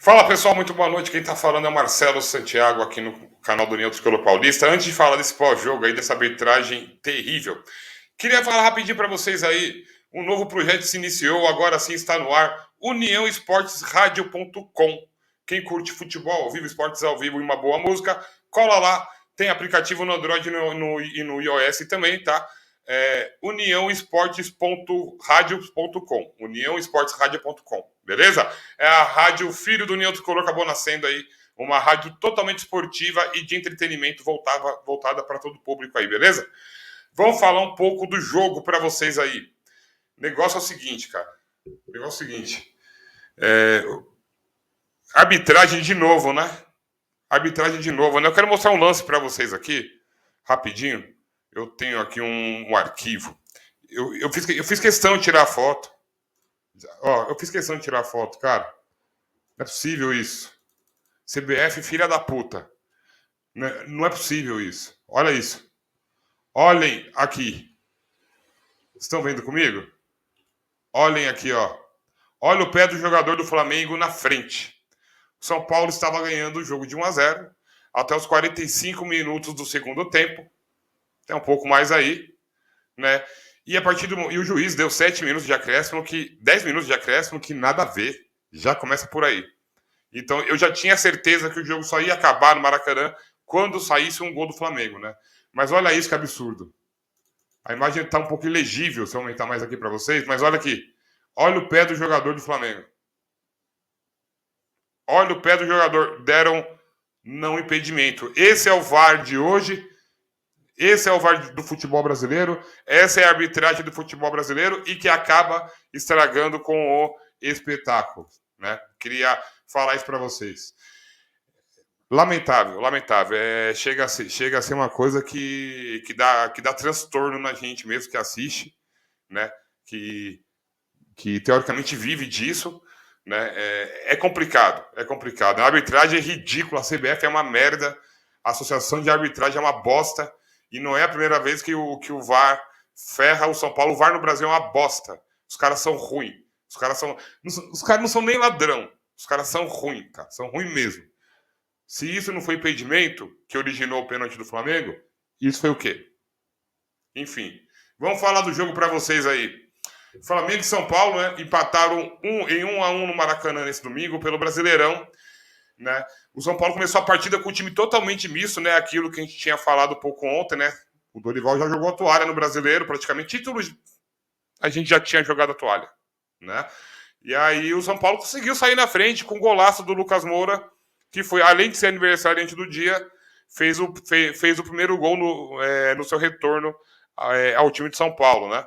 Fala pessoal, muito boa noite. Quem está falando é o Marcelo Santiago aqui no canal do União Tricolor Paulista. Antes de falar desse pós-jogo aí, dessa arbitragem terrível, queria falar rapidinho para vocês aí. Um novo projeto se iniciou, agora sim está no ar. UniãoEsportesRádio.com. Quem curte futebol ao vivo, esportes ao vivo e uma boa música, cola lá. Tem aplicativo no Android e no iOS também, tá? Uniãoesportes.radio.com. Uniãoesportesradio.com, beleza? É a rádio filho do União Tricolor, acabou nascendo aí, uma rádio totalmente esportiva e de entretenimento voltada para todo o público aí, beleza? Vamos falar um pouco do jogo para vocês aí. O negócio é o seguinte, cara. O negócio é o seguinte. Arbitragem de novo, né? Arbitragem de novo, né? Eu quero mostrar um lance para vocês aqui, rapidinho. Eu tenho aqui um arquivo. Eu fiz questão de tirar a foto. Ó, eu fiz questão de tirar a foto, cara. Não é possível isso. CBF, filha da puta. Não é possível isso. Olha isso. Olhem aqui. Estão vendo comigo? Olhem aqui, ó. Olha o pé do jogador do Flamengo na frente. O São Paulo estava ganhando o jogo de 1-0 até os 45 minutos do segundo tempo. Tem um pouco mais aí, né? E o juiz deu 7 minutos de acréscimo, 10 minutos de acréscimo, que nada a ver. Já começa por aí. Então eu já tinha certeza que o jogo só ia acabar no Maracanã quando saísse um gol do Flamengo, né? Mas olha isso que absurdo. A imagem está um pouco ilegível, se eu aumentar mais aqui para vocês, mas olha aqui. Olha o pé do jogador do Flamengo. Olha o pé do jogador. Deram não impedimento. Esse é o VAR de hoje. Esse é o VAR do futebol brasileiro. Essa é a arbitragem do futebol brasileiro e que acaba estragando com o espetáculo, né? Queria falar isso para vocês. Lamentável. Chega a ser uma coisa que dá transtorno na gente mesmo que assiste, né? Que teoricamente vive disso, né? É complicado. A arbitragem é ridícula, a CBF é uma merda, a Associação de Arbitragem é uma bosta, e não é a primeira vez que o VAR ferra o São Paulo. O VAR no Brasil é uma bosta. Os caras são ruins. Os caras não são nem ladrão. Os caras são ruins, cara. São ruins mesmo. Se isso não foi impedimento que originou o pênalti do Flamengo, isso foi o quê? Enfim, vamos falar do jogo para vocês aí. Flamengo e São Paulo, né, empataram em 1-1 no Maracanã nesse domingo pelo Brasileirão, né? O São Paulo começou a partida com um time totalmente misto, né? Aquilo que a gente tinha falado um pouco ontem, né? O Dorival já jogou a toalha no Brasileiro, praticamente títulos a gente já tinha jogado a toalha, né? E aí o São Paulo conseguiu sair na frente com o golaço do Lucas Moura, que foi, além de ser aniversariante do dia, fez o primeiro gol no seu retorno ao time de São Paulo, né?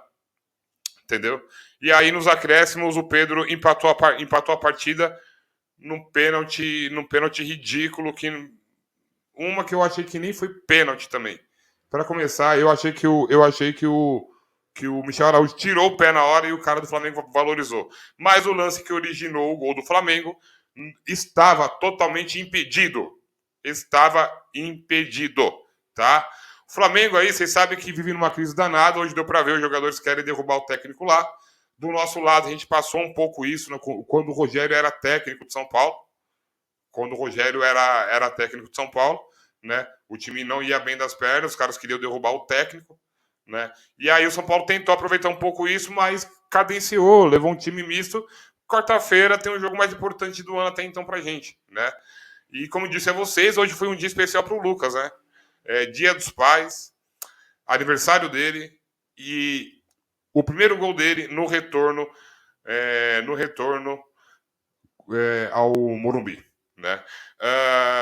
Entendeu? E aí, nos acréscimos, o Pedro empatou a partida num pênalti ridículo, que eu achei que nem foi pênalti também. Para começar, eu achei que o Michel Araújo tirou o pé na hora e o cara do Flamengo valorizou. Mas o lance que originou o gol do Flamengo estava totalmente impedido. Tá? O Flamengo aí, vocês sabem que vive numa crise danada. Hoje deu para ver, os jogadores querem derrubar o técnico lá. Do nosso lado, a gente passou um pouco isso, né, quando o Rogério era técnico de São Paulo. Né? O time não ia bem das pernas, os caras queriam derrubar o técnico, né? E aí o São Paulo tentou aproveitar um pouco isso, mas cadenciou, levou um time misto. Quarta-feira tem o jogo mais importante do ano até então pra gente, né? E como disse a vocês, hoje foi um dia especial pro Lucas, né? Dia dos Pais, aniversário dele e o primeiro gol dele no retorno ao Morumbi, né?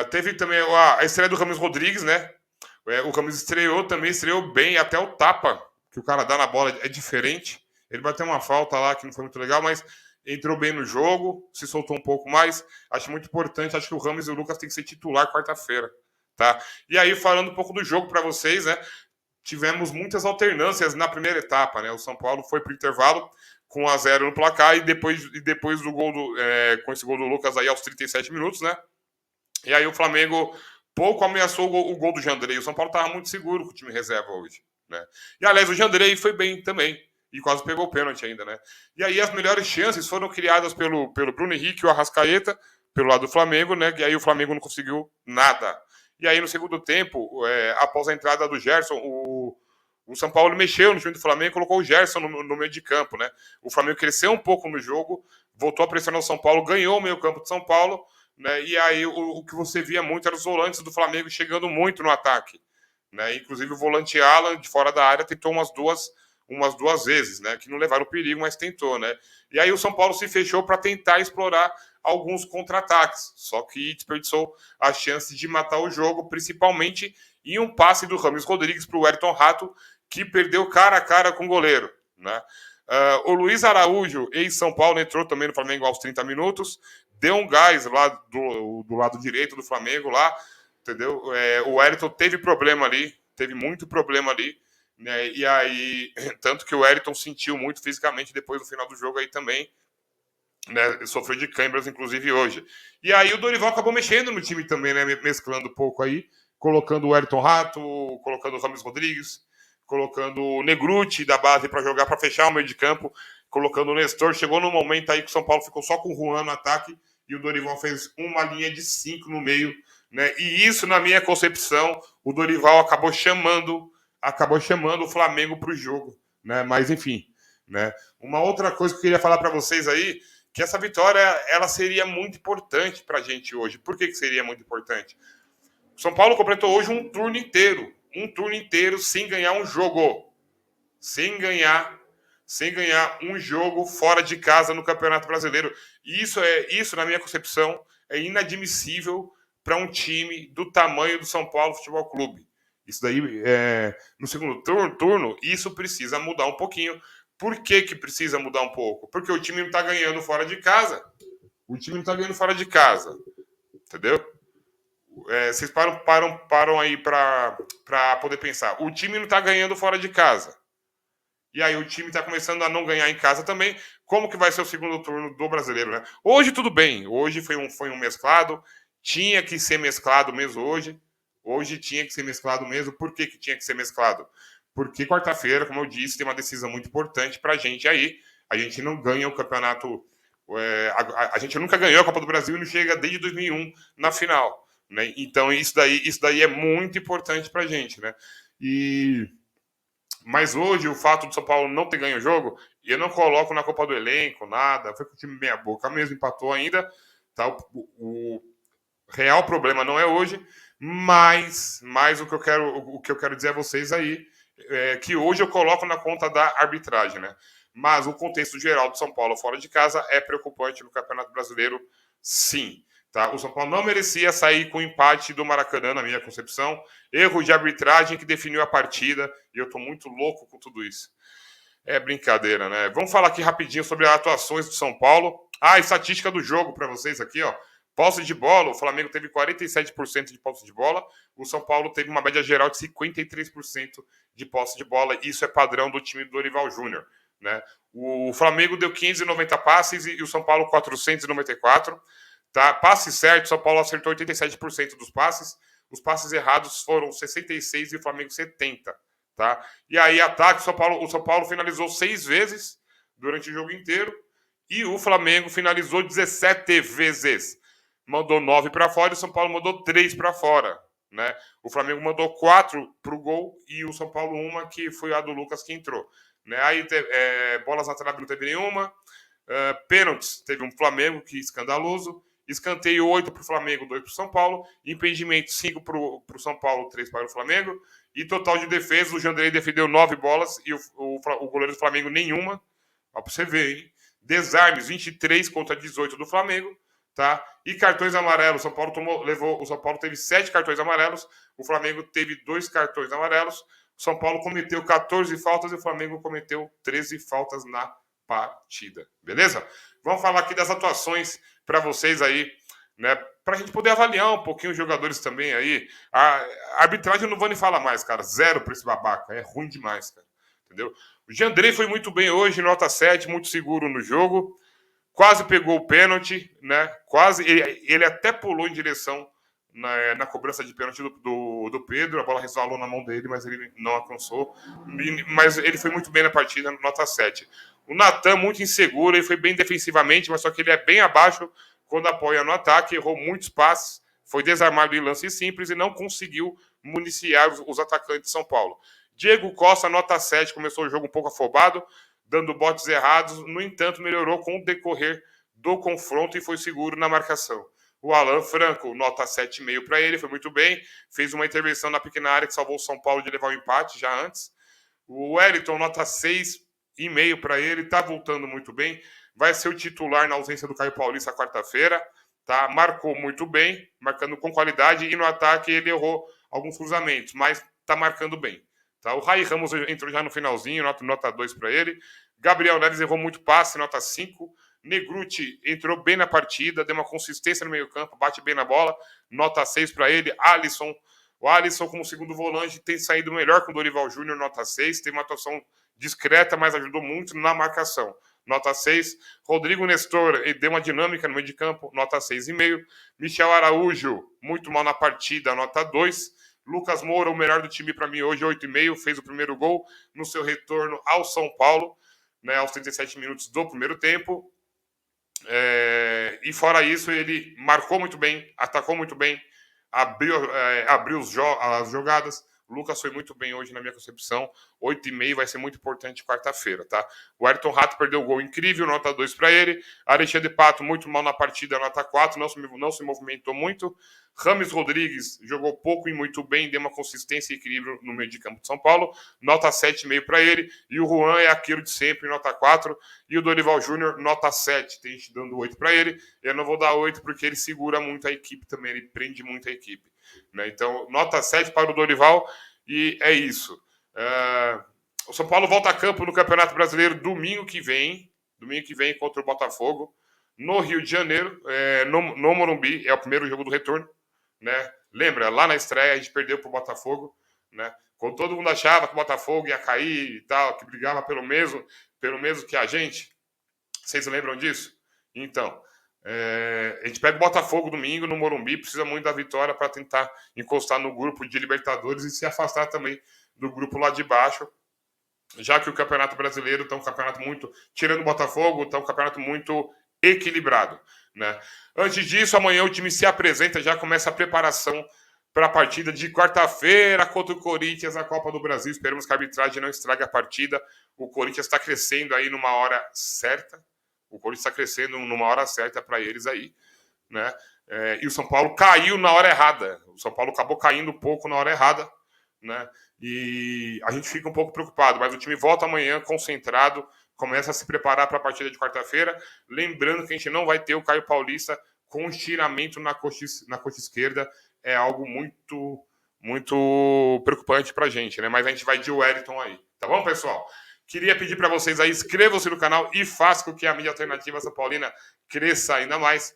Teve também a estreia do Rames Rodrigues, né? O Rames estreou bem, até o tapa que o cara dá na bola é diferente. Ele bateu uma falta lá que não foi muito legal, mas entrou bem no jogo, se soltou um pouco mais. Acho muito importante, acho que o Rames e o Lucas tem que ser titular quarta-feira, tá? E aí, falando um pouco do jogo para vocês, né? Tivemos muitas alternâncias na primeira etapa, né? O São Paulo foi para o intervalo com 1-0 no placar e depois do gol com esse gol do Lucas aí aos 37 minutos, né? E aí o Flamengo pouco ameaçou o gol do Jandrei. O São Paulo estava muito seguro com o time reserva hoje, né? E aliás, o Jandrei foi bem também e quase pegou o pênalti ainda, né? E aí as melhores chances foram criadas pelo Bruno Henrique e o Arrascaeta, pelo lado do Flamengo, né? E aí o Flamengo não conseguiu nada. E aí no segundo tempo, após a entrada do Gerson, o São Paulo mexeu no time do Flamengo e colocou o Gerson no meio de campo, né? O Flamengo cresceu um pouco no jogo, voltou a pressionar o São Paulo, ganhou o meio campo de São Paulo, né? E aí o que você via muito eram os volantes do Flamengo chegando muito no ataque, né? Inclusive o volante Alan, de fora da área, tentou umas duas vezes, né? Que não levaram perigo, mas tentou, né? E aí o São Paulo se fechou para tentar explorar alguns contra-ataques, só que desperdiçou a chance de matar o jogo, principalmente em um passe do Rames Rodrigues para o Wellington Rato, que perdeu cara a cara com o goleiro, né? O Luiz Araújo, ex-São Paulo, entrou também no Flamengo aos 30 minutos, deu um gás lá do lado direito do Flamengo, lá, entendeu? O Wellington teve problema ali, teve muito problema ali, né? E aí, tanto que o Wellington sentiu muito fisicamente depois do final do jogo aí também, né? Sofreu de câimbras, inclusive, hoje. E aí o Dorival acabou mexendo no time também, né? Mesclando um pouco aí, colocando o Wellington Rato, colocando o Rames Rodrigues, colocando o Negruti da base para jogar, para fechar o meio de campo, colocando o Nestor. Chegou no momento aí que o São Paulo ficou só com o Juan no ataque e o Dorival fez uma linha de 5 no meio, né? E isso, na minha concepção, o Dorival acabou chamando o Flamengo para o jogo, né? Mas enfim, né? Uma outra coisa que eu queria falar para vocês aí, que essa vitória ela seria muito importante para a gente hoje. Por que seria muito importante? O São Paulo completou hoje um turno inteiro sem ganhar um jogo, sem ganhar um jogo fora de casa no Campeonato Brasileiro. E isso na minha concepção é inadmissível para um time do tamanho do São Paulo Futebol Clube. Isso daí, no segundo turno, isso precisa mudar um pouquinho. Por que precisa mudar um pouco? Porque o time não está ganhando fora de casa. Entendeu? Vocês param aí para poder pensar. O time não está ganhando fora de casa. E aí o time está começando a não ganhar em casa também. Como que vai ser o segundo turno do Brasileiro, né? Hoje tudo bem. Hoje foi um mesclado. Tinha que ser mesclado mesmo hoje. Hoje tinha que ser mesclado mesmo. Por que tinha que ser mesclado? Porque quarta-feira, como eu disse, tem uma decisão muito importante para a gente aí. A gente não ganha o campeonato... a gente nunca ganhou a Copa do Brasil e não chega desde 2001 na final, né? Então isso daí é muito importante para a gente, né? Mas hoje o fato do São Paulo não ter ganho o jogo, eu não coloco na Copa do elenco, nada. Foi com o time meia boca mesmo, empatou ainda. Tá? O real problema não é hoje, mas o que eu quero dizer a vocês aí é que hoje eu coloco na conta da arbitragem, né? Mas o contexto geral do São Paulo fora de casa é preocupante no Campeonato Brasileiro, sim. Tá? O São Paulo não merecia sair com o empate do Maracanã, na minha concepção. Erro de arbitragem que definiu a partida. E eu tô muito louco com tudo isso. É brincadeira, né? Vamos falar aqui rapidinho sobre as atuações do São Paulo. A estatística do jogo para vocês aqui, ó. Posse de bola, o Flamengo teve 47% de posse de bola. O São Paulo teve uma média geral de 53% de posse de bola. Isso é padrão do time do Dorival Júnior, né? O Flamengo deu 590 passes e o São Paulo 494. Tá? Passe certo, São Paulo acertou 87% dos passes. Os passes errados foram 66% e o Flamengo 70%. Tá? E aí, ataque, o São Paulo finalizou 6 vezes durante o jogo inteiro e o Flamengo finalizou 17 vezes. Mandou 9 para fora e o São Paulo mandou 3 para fora. Né? O Flamengo mandou 4 para o gol e o São Paulo uma, que foi a do Lucas que entrou. Né? Aí, bolas na trave não teve nenhuma. Pênaltis, teve um Flamengo que escandaloso. Escanteio 8 para o Flamengo, 2 para o São Paulo. Impedimento 5 para o São Paulo, 3 para o Flamengo. E total de defesa, o Jandrei defendeu 9 bolas e o goleiro do Flamengo nenhuma. Ó, para você ver, hein? Desarmes, 23 contra 18 do Flamengo. Tá? E cartões amarelos, o São Paulo teve 7 cartões amarelos, o Flamengo teve 2 cartões amarelos. O São Paulo cometeu 14 faltas e o Flamengo cometeu 13 faltas na partida. Beleza? Vamos falar aqui das atuações para vocês aí, né? Para a gente poder avaliar um pouquinho os jogadores também aí. A arbitragem eu não vou nem falar mais, cara. 0 para esse babaca. É ruim demais, cara. Entendeu? O Jandrei foi muito bem hoje, nota 7, muito seguro no jogo. Quase pegou o pênalti, né? Quase. Ele até pulou em direção na cobrança de pênalti do Pedro. A bola resvalou na mão dele, mas ele não alcançou. Mas ele foi muito bem na partida, nota 7. O Natan, muito inseguro, ele foi bem defensivamente, mas só que ele é bem abaixo quando apoia no ataque, errou muitos passes, foi desarmado em lance simples e não conseguiu municiar os atacantes de São Paulo. Diego Costa, nota 7, começou o jogo um pouco afobado, dando botes errados, no entanto, melhorou com o decorrer do confronto e foi seguro na marcação. O Alan Franco, nota 7,5 para ele, foi muito bem, fez uma intervenção na pequena área que salvou o São Paulo de levar o empate já antes. O Wellington, nota 6,5 para ele, tá voltando muito bem, vai ser o titular na ausência do Caio Paulista quarta-feira, tá? Marcou muito bem, marcando com qualidade, e no ataque ele errou alguns cruzamentos, mas tá marcando bem. Tá? O Rai Ramos entrou já no finalzinho, nota 2 para ele. Gabriel Neves errou muito passe, nota 5. Negruti entrou bem na partida, deu uma consistência no meio-campo, bate bem na bola, nota 6 para ele. O Alisson, como segundo volante, tem saído melhor com o Dorival Júnior, nota 6. Tem uma atuação discreta, mas ajudou muito na marcação, nota 6. Rodrigo Nestor, ele deu uma dinâmica no meio de campo, nota 6,5. Michel Araújo, muito mal na partida, nota 2. Lucas Moura, o melhor do time para mim hoje, 8,5, fez o primeiro gol no seu retorno ao São Paulo, né, aos 37 minutos do primeiro tempo. E fora isso, ele marcou muito bem, atacou muito bem, abriu as jogadas. O Lucas foi muito bem hoje na minha concepção. 8,5 vai ser muito importante quarta-feira, tá? O Ayrton Rato perdeu o gol incrível, nota 2 para ele. Alexandre Pato, muito mal na partida, nota 4, não se movimentou muito. Rames Rodrigues jogou pouco e muito bem, deu uma consistência e equilíbrio no meio de campo de São Paulo, nota 7,5 para ele. E o Juan é aquilo de sempre, nota 4. E o Dorival Júnior, nota 7, tem gente dando 8 para ele. Eu não vou dar 8 porque ele segura muito a equipe também, ele prende muito a equipe, né? Então, nota 7 para o Dorival, e é isso. O São Paulo volta a campo no Campeonato Brasileiro domingo que vem contra o Botafogo, no Rio de Janeiro, no Morumbi, é o primeiro jogo do retorno, né? Lembra, lá na estreia a gente perdeu para o Botafogo, né? Quando todo mundo achava que o Botafogo ia cair e tal, que brigava pelo mesmo que a gente. Vocês lembram disso? Então, a gente pega o Botafogo domingo no Morumbi, precisa muito da vitória para tentar encostar no grupo de Libertadores e se afastar também do grupo lá de baixo, já que o Campeonato Brasileiro está um campeonato muito, tirando o Botafogo, está um campeonato muito equilibrado, né? Antes disso, amanhã o time se apresenta, já começa a preparação para a partida de quarta-feira contra o Corinthians na Copa do Brasil. Esperamos que a arbitragem não estrague a partida. O Corinthians está crescendo aí numa hora certa. O Corinthians está crescendo numa hora certa para eles aí, né? E o São Paulo caiu na hora errada. O São Paulo acabou caindo um pouco na hora errada, né? E a gente fica um pouco preocupado, mas o time volta amanhã concentrado, começa a se preparar para a partida de quarta-feira. Lembrando que a gente não vai ter o Caio Paulista com estiramento na coxa esquerda. É algo muito, muito preocupante para a gente, né? Mas a gente vai de Wellington aí. Tá bom, pessoal? Queria pedir para vocês aí, inscrevam-se no canal e façam com que a mídia alternativa São Paulina cresça ainda mais.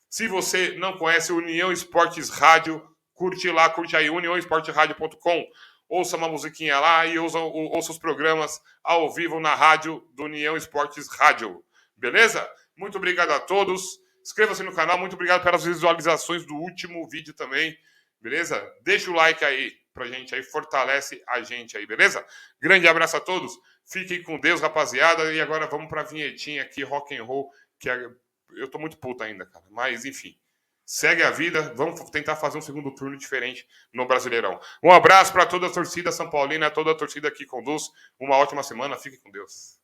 Se você não conhece o União Esportes Rádio, curte aí, uniãoesporteradio.com. Ouça uma musiquinha lá e ouça os programas ao vivo na rádio do União Esportes Rádio. Beleza? Muito obrigado a todos. Inscreva-se no canal. Muito obrigado pelas visualizações do último vídeo também. Beleza? Deixa o like aí pra gente aí, fortalece a gente aí, beleza? Grande abraço a todos. Fiquem com Deus, rapaziada. E agora vamos pra vinhetinha aqui, rock and roll, que eu tô muito puto ainda, cara. Mas, enfim. Segue a vida, vamos tentar fazer um segundo turno diferente no Brasileirão. Um abraço para toda a torcida São Paulina, toda a torcida que conduz. Uma ótima semana, fique com Deus.